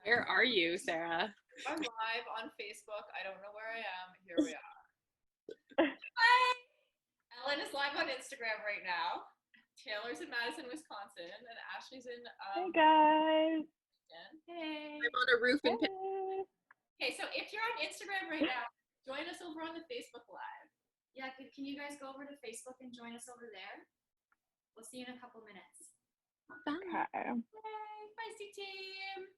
Where are you, Sarah? I'm live on Facebook. I don't know where I am. Here we are. Hi! Ellen is live on Instagram right now. Taylor's in Madison, Wisconsin, and Ashley's in Hey guys. Hey. I'm on a roof in Hey. Okay, so if you're on Instagram right now, join us over on the Facebook Live. Yeah, can you guys go over to Facebook and join us over there? We'll see you in a couple minutes. Okay. Hey, Feisty Team!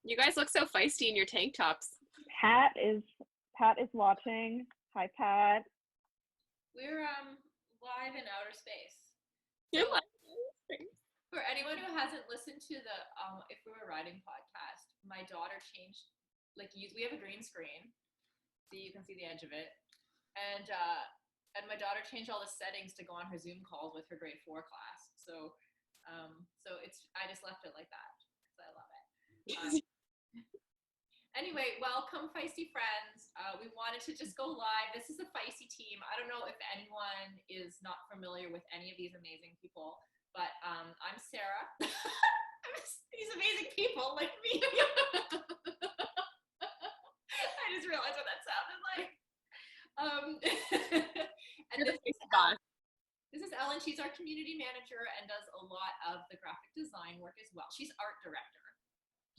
You guys look so feisty in your tank tops. Pat is watching. Hi, Pat. We're live in outer space. You're So, like, for anyone who hasn't listened to the If We Were Riding podcast, my daughter changed, we have a green screen, so you can see the edge of it, and my daughter changed all the settings to go on her Zoom calls with her grade 4 class. So I just left it like that because I love it. Anyway, welcome, Feisty friends. We wanted to just go live. This is the Feisty Team. I don't know if anyone is not familiar with any of these amazing people, but I'm Sarah. These amazing people like me. I just realized what that sounded like. And this is Ellen. She's our community manager and does a lot of the graphic design work as well. She's art director.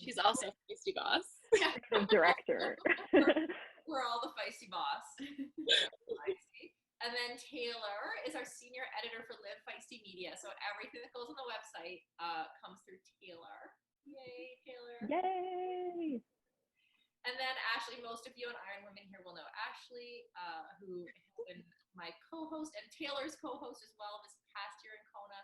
she's also a feisty boss. Yeah. The director. We're all the Feisty boss. Feisty. And then Taylor is our senior editor for LiveFeisty Media. So everything that goes on the website comes through Taylor. Yay, Taylor. Yay. And then Ashley, most of you on Iron Women here will know Ashley, who has been my co-host and Taylor's co-host as well this past year in Kona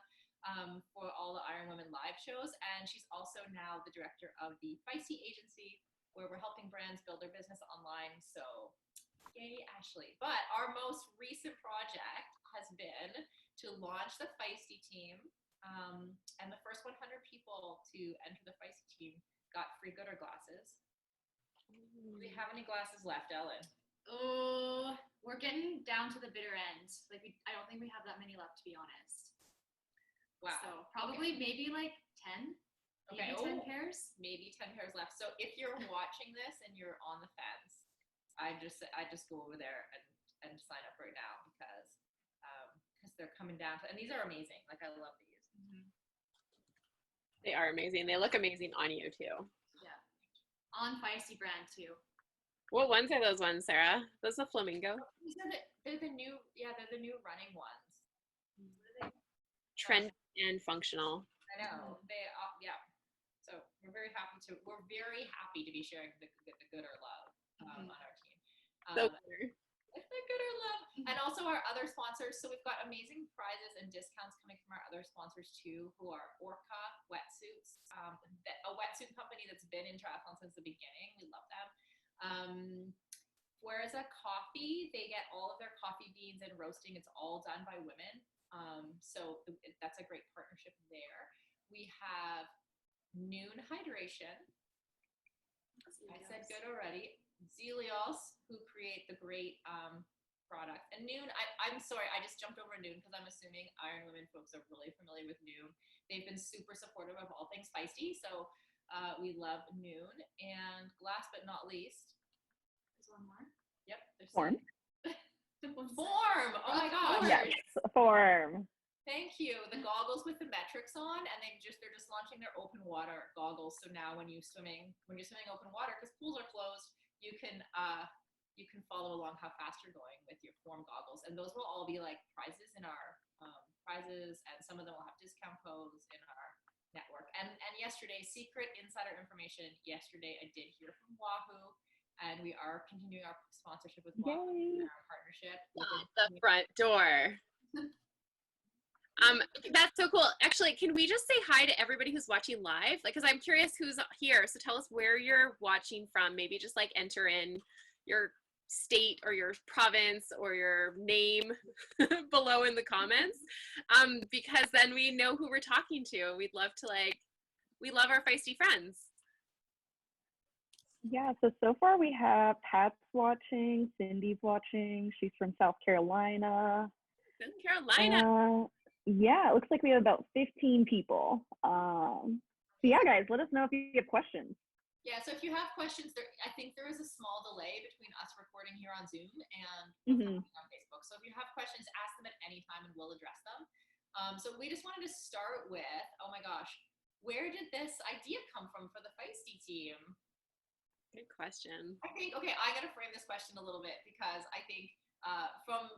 for all the Iron Women live shows. And she's also now the director of the Feisty agency, where we're helping brands build their business online. So yay, Ashley. But our most recent project has been to launch the Feisty Team. And the first 100 people to enter the Feisty Team got free Gooder glasses. Do we have any glasses left, Ellen? Oh, we're getting down to the bitter end. I don't think we have that many left, to be honest. Wow. So probably maybe like 10. Okay. Maybe 10 pairs. Maybe 10 pairs left. So if you're watching this and you're on the fence, I just go over there and sign up right now because they're coming down to, and these are amazing. Like, I love these. Mm-hmm. They are amazing. They look amazing on you too. Yeah. On Feisty brand too. What ones are those ones, Sarah? Those are the flamingo. They're the new running ones. Trend and functional. I know. They yeah. So we're very happy to be sharing the Gooder love on our team. So It's the Gooder love. And also our other sponsors. So we've got amazing prizes and discounts coming from our other sponsors too, who are Orca Wetsuits, a wetsuit company that's been in triathlon since the beginning. We love them. Whereas a coffee, they get all of their coffee beans and roasting. It's all done by women. So that's a great partnership there. We have Noon Hydration. I said good already. Zelios, who create the great product. And Noon, I'm sorry, I just jumped over Noon because I'm assuming Iron Women folks are really familiar with Noon. They've been super supportive of all things feisty, so we love Noon. And last but not least, There's one more. Yep, there's Form. Form! Oh my gosh. Yes, Form. Thank you. The goggles with the metrics on, and they're just launching their open water goggles. So now when you're swimming open water, because pools are closed, you can follow along how fast you're going with your Form goggles, and those will all be like prizes in our prizes, and some of them will have discount codes in our network. And yesterday, secret insider information. Yesterday, I did hear from Wahoo, and we are continuing our sponsorship with Wahoo in our partnership. the front door. That's so cool. Actually, can we just say hi to everybody who's watching live? Like, because I'm curious who's here. So tell us where you're watching from. Maybe just like enter in your state or your province or your name below in the comments, because then we know who we're talking to. We'd love to we love our feisty friends. Yeah, so far we have Pat's watching, Cindy's watching. She's from South Carolina. South Carolina. Yeah, it looks like we have about 15 people. So yeah, guys, let us know if you have questions. Yeah, so if you have questions, I think there is a small delay between us recording here on Zoom and Mm-hmm. on Facebook. So if you have questions, ask them at any time and we'll address them. So we just wanted to start with, oh my gosh, where did this idea come from for the Feisty Team? Good question. I think, okay, I got to frame this question a little bit because I think from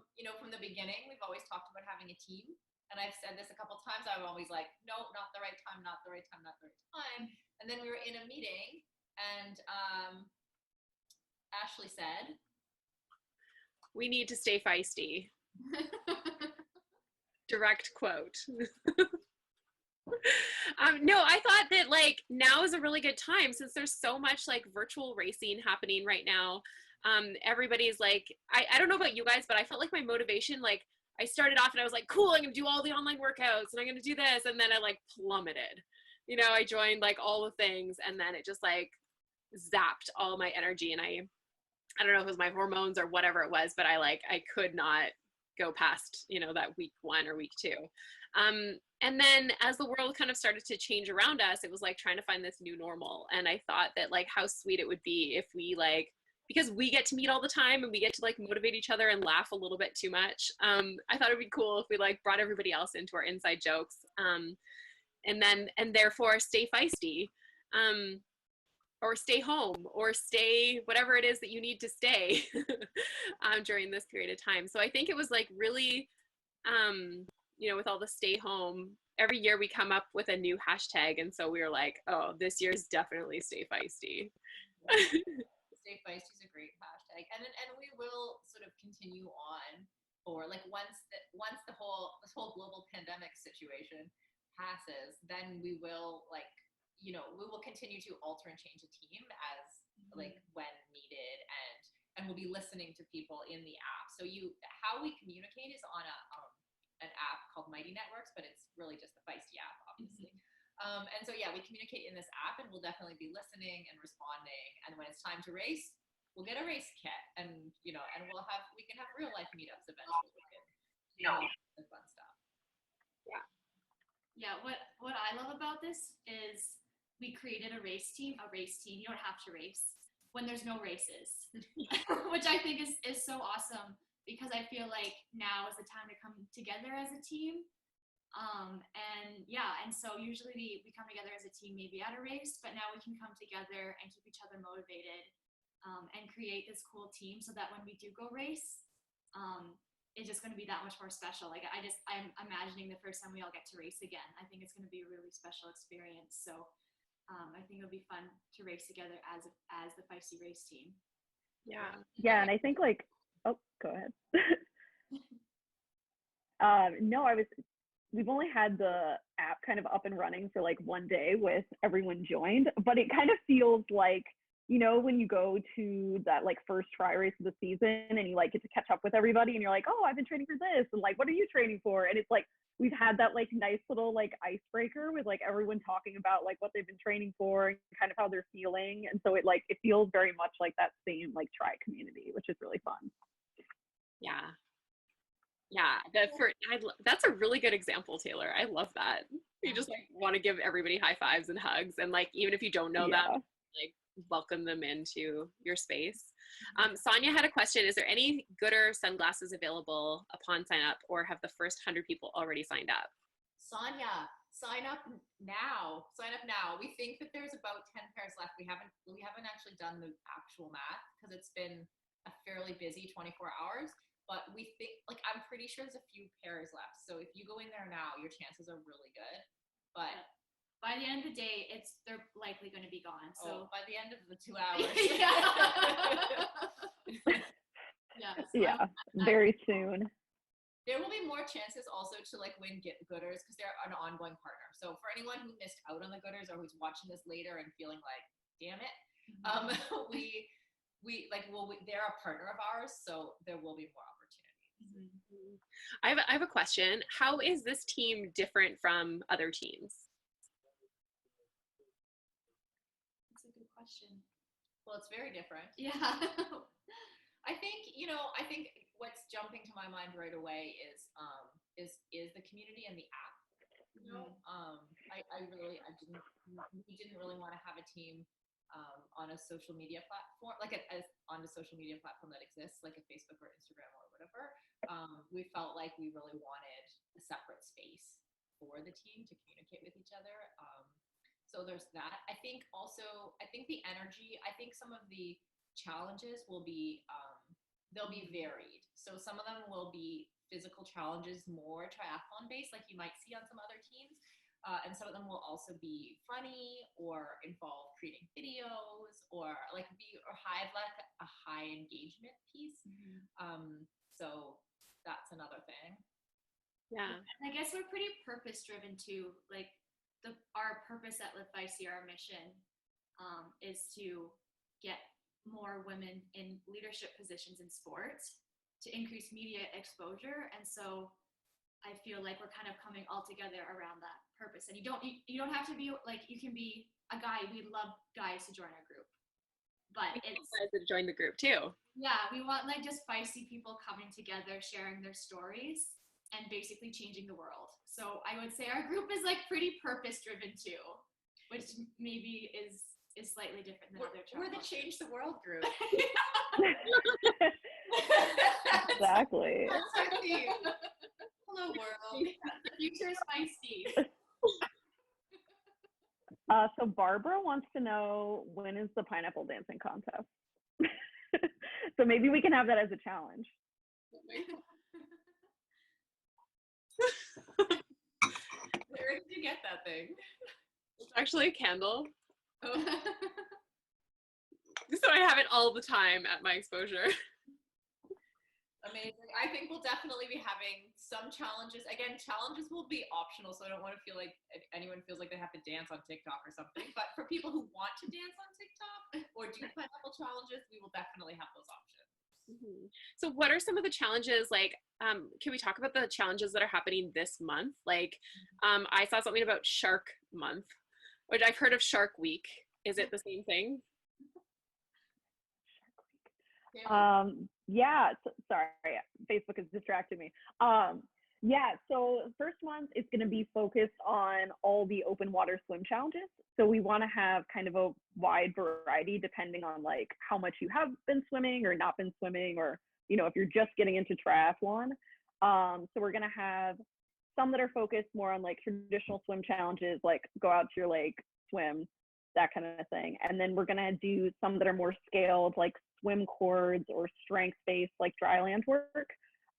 the beginning, we've always talked about having a team. And I've said this a couple times. I'm always like, no, not the right time, not the right time, not the right time. And then we were in a meeting and Ashley said, we need to stay feisty. Direct quote. No, I thought that like now is a really good time since there's so much like virtual racing happening right now. Everybody's like, I don't know about you guys, but I felt like my motivation, like I started off and I was like, cool, I'm gonna do all the online workouts and I'm gonna do this. And then I like plummeted. You know, I joined like all the things and then it just like zapped all my energy. And I don't know if it was my hormones or whatever it was, but I could not go past, that week 1 or week 2. And then as the world kind of started to change around us, it was like trying to find this new normal. And I thought that like how sweet it would be if we like, because we get to meet all the time and we get to like motivate each other and laugh a little bit too much. I thought it'd be cool if we like brought everybody else into our inside jokes. And therefore stay feisty. Or stay home or stay whatever it is that you need to stay during this period of time. So I think it was like really, with all the stay home, every year we come up with a new hashtag. And so we were like, oh, this year's definitely stay feisty. Stay feisty is a great hashtag. And we will sort of continue on for like once this whole global pandemic situation passes, then we will like, we will continue to alter and change the team as like when needed, and we'll be listening to people in the app. So how we communicate is on an app called Mighty Networks, but it's really just the Feisty app, obviously. And so yeah, we communicate in this app, and we'll definitely be listening and responding. And when it's time to race, we'll get a race kit, and and we can have real life meetups eventually. The fun stuff. Yeah. Yeah. What I love about this is we created a race team. You don't have to race when there's no races, which I think is so awesome because I feel like now is the time to come together as a team. And so usually we come together as a team maybe at a race, but now we can come together and keep each other motivated and create this cool team so that when we do go race, it's just going to be that much more special. Like I'm imagining the first time we all get to race again. I think it's going to be a really special experience. So I think it'll be fun to race together as the Feisty race team. Yeah. Yeah, and I think like, oh, go ahead. No, we've only had the app kind of up and running for like 1 day with everyone joined, but it kind of feels like, when you go to that like first try race of the season and you like get to catch up with everybody and you're like, oh, I've been training for this. And like, what are you training for? And it's like, we've had that like nice little like icebreaker with like everyone talking about like what they've been training for and kind of how they're feeling. And so it feels very much like that same like try community, which is really fun. Yeah. Yeah. That's a really good example, Taylor. I love that. You just like want to give everybody high fives and hugs. And like, even if you don't know them, like welcome them into your space. Sonia had a question. Is there any Gooder sunglasses available upon sign up, or have the first 100 people already signed up? Sonia, sign up now. We think that there's about 10 pairs left. We haven't actually done the actual math because it's been a fairly busy 24 hours, but we think, like, I'm pretty sure there's a few pairs left. So if you go in there now, your chances are really good. But by the end of the day, they're likely going to be gone. So by the end of the 2 hours. Yeah, very soon. There will be more chances also to like win Gooders because they're an ongoing partner. So for anyone who missed out on the Gooders or who's watching this later and feeling like, damn it, they're a partner of ours, so there will be more opportunities. I have a question. How is this team different from other teams? That's a good question. Well, it's very different. Yeah. I think what's jumping to my mind right away is the community and the app. We didn't really want to have a team on a social media platform, like on a social media platform that exists, like a Facebook or Instagram or whatever. We felt like we really wanted a separate space for the team to communicate with each other. So there's that. I think the energy, I think some of the challenges will be, they'll be varied. So some of them will be physical challenges, more triathlon based, like you might see on some other teams. And some of them will also be funny or involve creating videos or have like a high engagement piece. So that's another thing. Yeah. And I guess we're pretty purpose driven too. Like our purpose at LiveFeisty, our mission, is to get more women in leadership positions in sports to increase media exposure. And so I feel like we're kind of coming all together around that purpose. And you don't have to be like, you can be a guy. We love guys to join our group, but it's guys to join the group too. Yeah, we want like just feisty people coming together, sharing their stories, and basically changing the world. So I would say our group is like pretty purpose driven too, which maybe is slightly different than other. We're the Change the World group. Exactly. That's our theme. Hello, world. The future is feisty. So Barbara wants to know, when is the pineapple dancing contest? So maybe we can have that as a challenge. Where did you get that thing? It's actually a candle. Oh. So I have it all the time at my exposure. Amazing. I think we'll definitely be having some challenges. Again, challenges will be optional, so I don't want to feel like anyone feels like they have to dance on TikTok or something. But for people who want to dance on TikTok or do pineapple challenges, we will definitely have those options. Mm-hmm. So what are some of the challenges, like, can we talk about the challenges that are happening this month? Like, I saw something about Shark Month, which I've heard of Shark Week. Is it the same thing? Yeah, sorry, Facebook has distracted me. Yeah, so first month is going to be focused on all the open water swim challenges. So we want to have kind of a wide variety depending on like how much you have been swimming or not been swimming, or, you know, if you're just getting into triathlon. So we're going to have some that are focused more on like traditional swim challenges, like go out to your lake, swim, that kind of thing. And then we're going to do some that are more scaled, like swim cords or strength-based, like dry land work.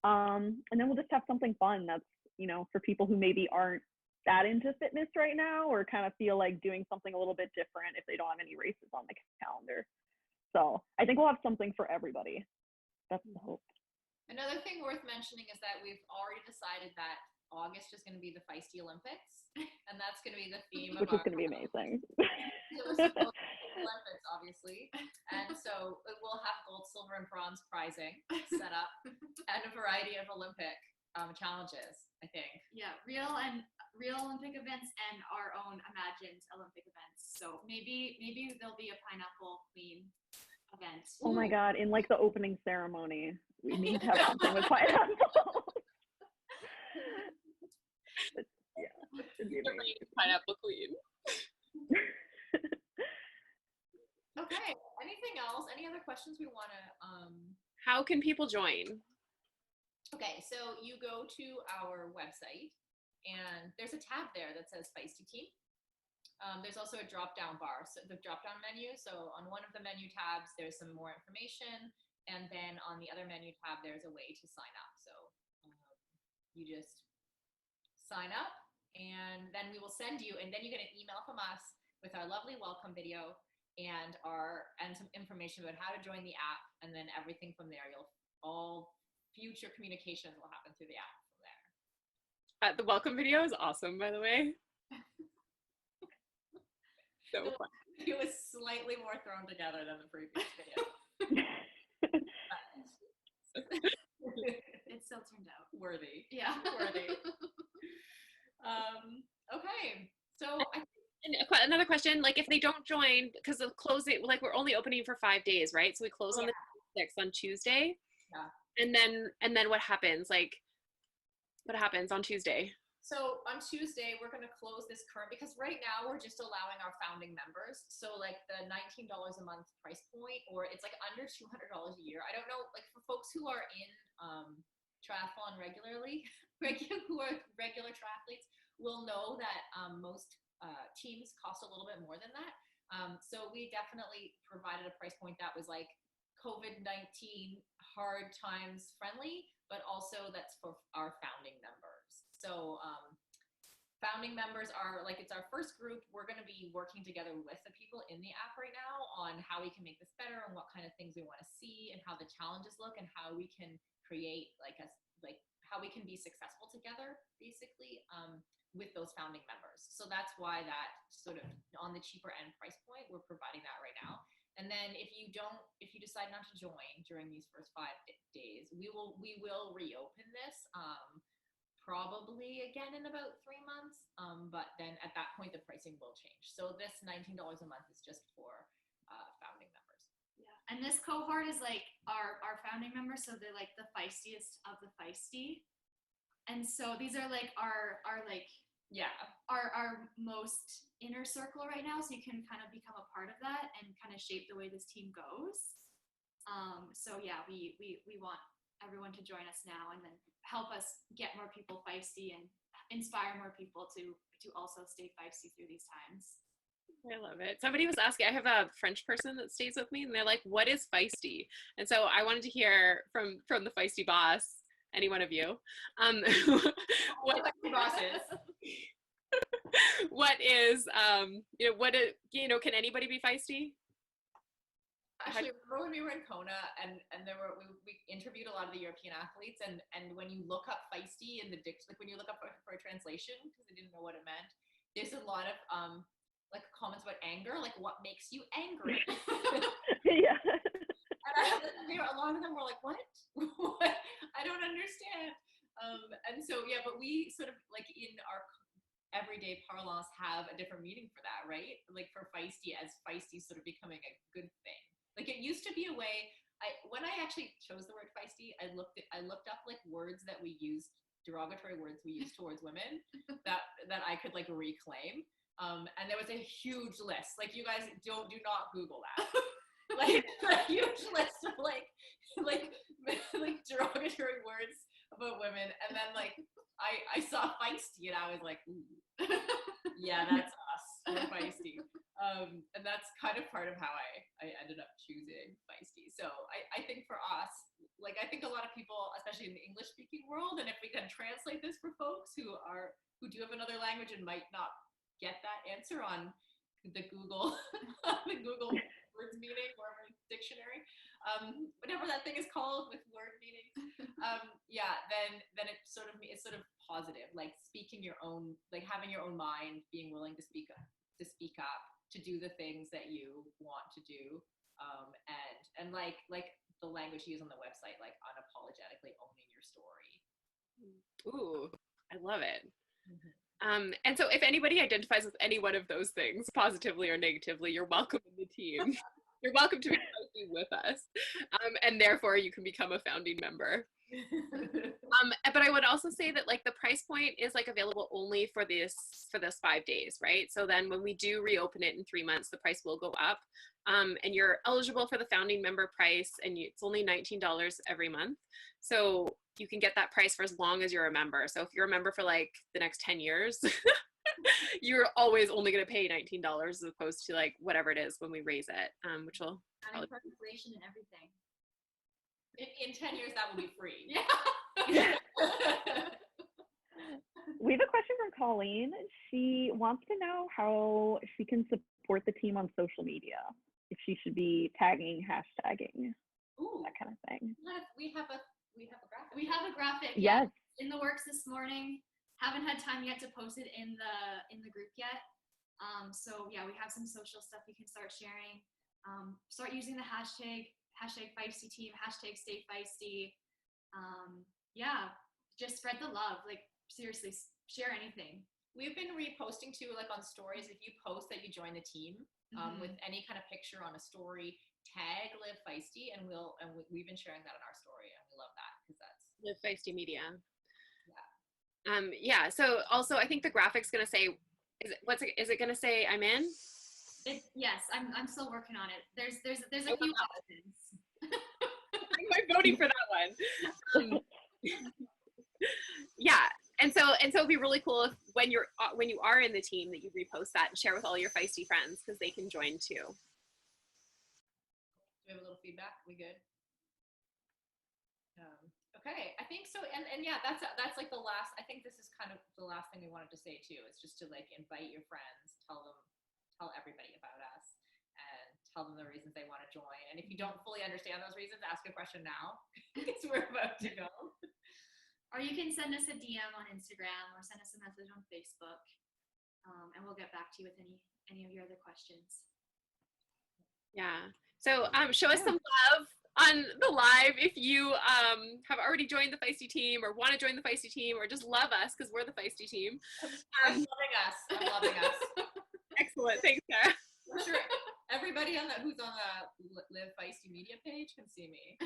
And then we'll just have something fun that's, you know, for people who maybe aren't that into fitness right now, or kind of feel like doing something a little bit different if they don't have any races on the calendar. So I think we'll have something for everybody. That's the hope. Another thing worth mentioning is that we've already decided that August is going to be the Feisty Olympics, and that's going to be the theme of Which is going to be amazing. Olympics, obviously, and so we'll have gold, silver, and bronze prizing set up, and a variety of Olympic challenges. I think. Yeah, real Olympic events and our own imagined Olympic events. So maybe there'll be a pineapple queen event. Oh my God! In like the opening ceremony, we need to have something with pineapple. Yeah, it'd be amazing. Pineapple queen. Okay. Anything else? Any other questions we want to? How can people join? Okay, so you go to our website, and there's a tab there that says Feisty Team. There's also a drop-down bar, so the drop-down menu. So on one of the menu tabs, there's some more information, and then on the other menu tab, there's a way to sign up. So you just sign up, and then we will send you, and then you get an email from us with our lovely welcome video and some information about how to join the app, and then everything from there. All future communications will happen through the app from there. The welcome video is awesome, by the way. So fun. It was slightly more thrown together than the previous video. It still turned out Worthy. Yeah. Worthy. Okay. So And another question, like if they don't join, because of closing, like we're only opening for 5 days, right? So we close on the 6th on Tuesday. Yeah. And then what happens? Like, what happens on Tuesday? So on Tuesday, we're going to close this current, because right now we're just allowing our founding members. So like the $19 a month price point, or it's like under $200 a year. I don't know, like for folks who are in triathlon regularly, who are regular triathletes, will know that most teams cost a little bit more than that. So we definitely provided a price point that was like COVID-19 hard times friendly, but also that's for our founding members. So founding members are like, it's our first group. We're going to be working together with the people in the app right now on how we can make this better and what kind of things we want to see and how the challenges look and how we can create how we can be successful together, basically, with those founding members. So that's why that sort of on the cheaper end price point, we're providing that right now. And then if you decide not to join during these first 5 days, we will reopen this probably again in about 3 months. But then at that point, the pricing will change. So this $19 a month is just for founding members. Yeah, and this cohort is like our founding members, so they're like the feistiest of the feisty. And so these are like our most inner circle right now, so you can kind of become a part of that and kind of shape the way this team goes. So yeah, we want everyone to join us now and then help us get more people feisty and inspire more people to also stay feisty through these times. I love it. Somebody was asking, I have a French person that stays with me and they're like, what is feisty? And so I wanted to hear from the feisty boss, any one of you, what the boss is. What is, can anybody be feisty? Actually, remember when we were in Kona and we interviewed a lot of the European athletes, and when you look up feisty in the like when you look up for a translation, because they didn't know what it meant, there's a lot of like comments about anger, like what makes you angry. Yeah. And a lot of them were like, what? What? I don't understand. And so yeah, but we sort of like in our everyday parlance have a different meaning for that, right? Like for feisty, as feisty sort of becoming a good thing. Like it used to be a way. When I actually chose the word feisty, I looked up like words that we used, derogatory words we use towards women that I could like reclaim. And there was a huge list. Like you guys do not Google that. Like a huge list of like derogatory words about women. And then like I saw feisty and I was like, ooh, yeah, that's us. We're feisty. And that's kind of part of how I ended up choosing feisty. So I think for us, like I think a lot of people, especially in the English speaking world, and if we can translate this for folks who do have another language and might not get that answer on the Google words meaning or dictionary, whatever that thing is called with word meaning, then it's sort of positive, like speaking your own, like having your own mind, being willing to speak up, to do the things that you want to do, and like the language you use on the website, like unapologetically owning your story. Ooh, I love it. Mm-hmm. And so if anybody identifies with any one of those things, positively or negatively, you're welcome in the team. You're welcome to be feisty with us. And therefore you can become a founding member. But I would also say that like the price point is like available only for this 5 days, right? So then when we do reopen it in 3 months, the price will go up. And you're eligible for the founding member price, and it's only $19 every month. So you can get that price for as long as you're a member. So if you're a member for like the next 10 years, you're always only going to pay $19 as opposed to like whatever it is when we raise it, which will having inflation and everything. In 10 years, that will be free. Yeah. We have a question from Colleen. She wants to know how she can support the team on social media, if she should be tagging, hashtagging, that kind of thing. We have a graphic. We have a graphic. Yes. In the works this morning. Haven't had time yet to post it in the group yet. So yeah, we have some social stuff you can start sharing. Start using the hashtag Feisty Team, hashtag Stay Feisty. Yeah, just spread the love. Like seriously, share anything. We've been reposting too, like on stories. If you post that you join the team with any kind of picture on a story, tag LiveFeisty, and we've been sharing that in our story, and we love that because that's LiveFeisty Media. Yeah. Yeah. So also, I think the graphic's gonna say, is it gonna say I'm in? Yes, I'm still working on it. There's a few options. I'm voting for that one. Yeah. And so it'd be really cool if when you are in the team that you repost that and share with all your feisty friends because they can join too. Do we have a little feedback? We good? Okay, I think so. And yeah, that's like the last. I think this is kind of the last thing we wanted to say too. Is just to like invite your friends, tell everybody about us, and tell them the reasons they want to join. And if you don't fully understand those reasons, ask a question now because we're about to go. Or you can send us a DM on Instagram or send us a message on Facebook, and we'll get back to you with any of your other questions. Yeah. So show us some love on the live if you have already joined the Feisty Team or want to join the Feisty Team or just love us because we're the Feisty Team. I'm loving us. I'm loving us. Excellent. Thanks, Sarah. I'm sure everybody who's on the LiveFeisty Media page can see me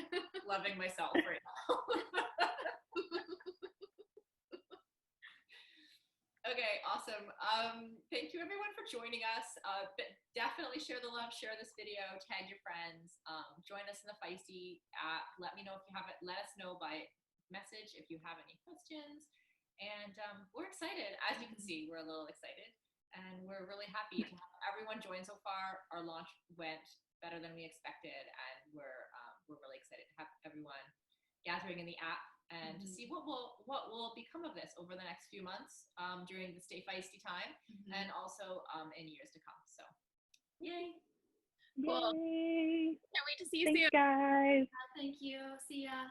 loving myself right now. Okay, awesome. Thank you everyone for joining us. Definitely share the love, share this video, tag your friends. Join us in the Feisty app. Let me know if you have it. Let us know by message if you have any questions. And we're excited. As you can see, we're a little excited. And we're really happy to have everyone join so far. Our launch went better than we expected. And we're really excited to have everyone gathering in the app and to see what will become of this over the next few months during the Stay Feisty time and also in years to come. So, yay! Cool. Yay. Can't wait to see you Thanks, soon. guys. Thank you. See ya.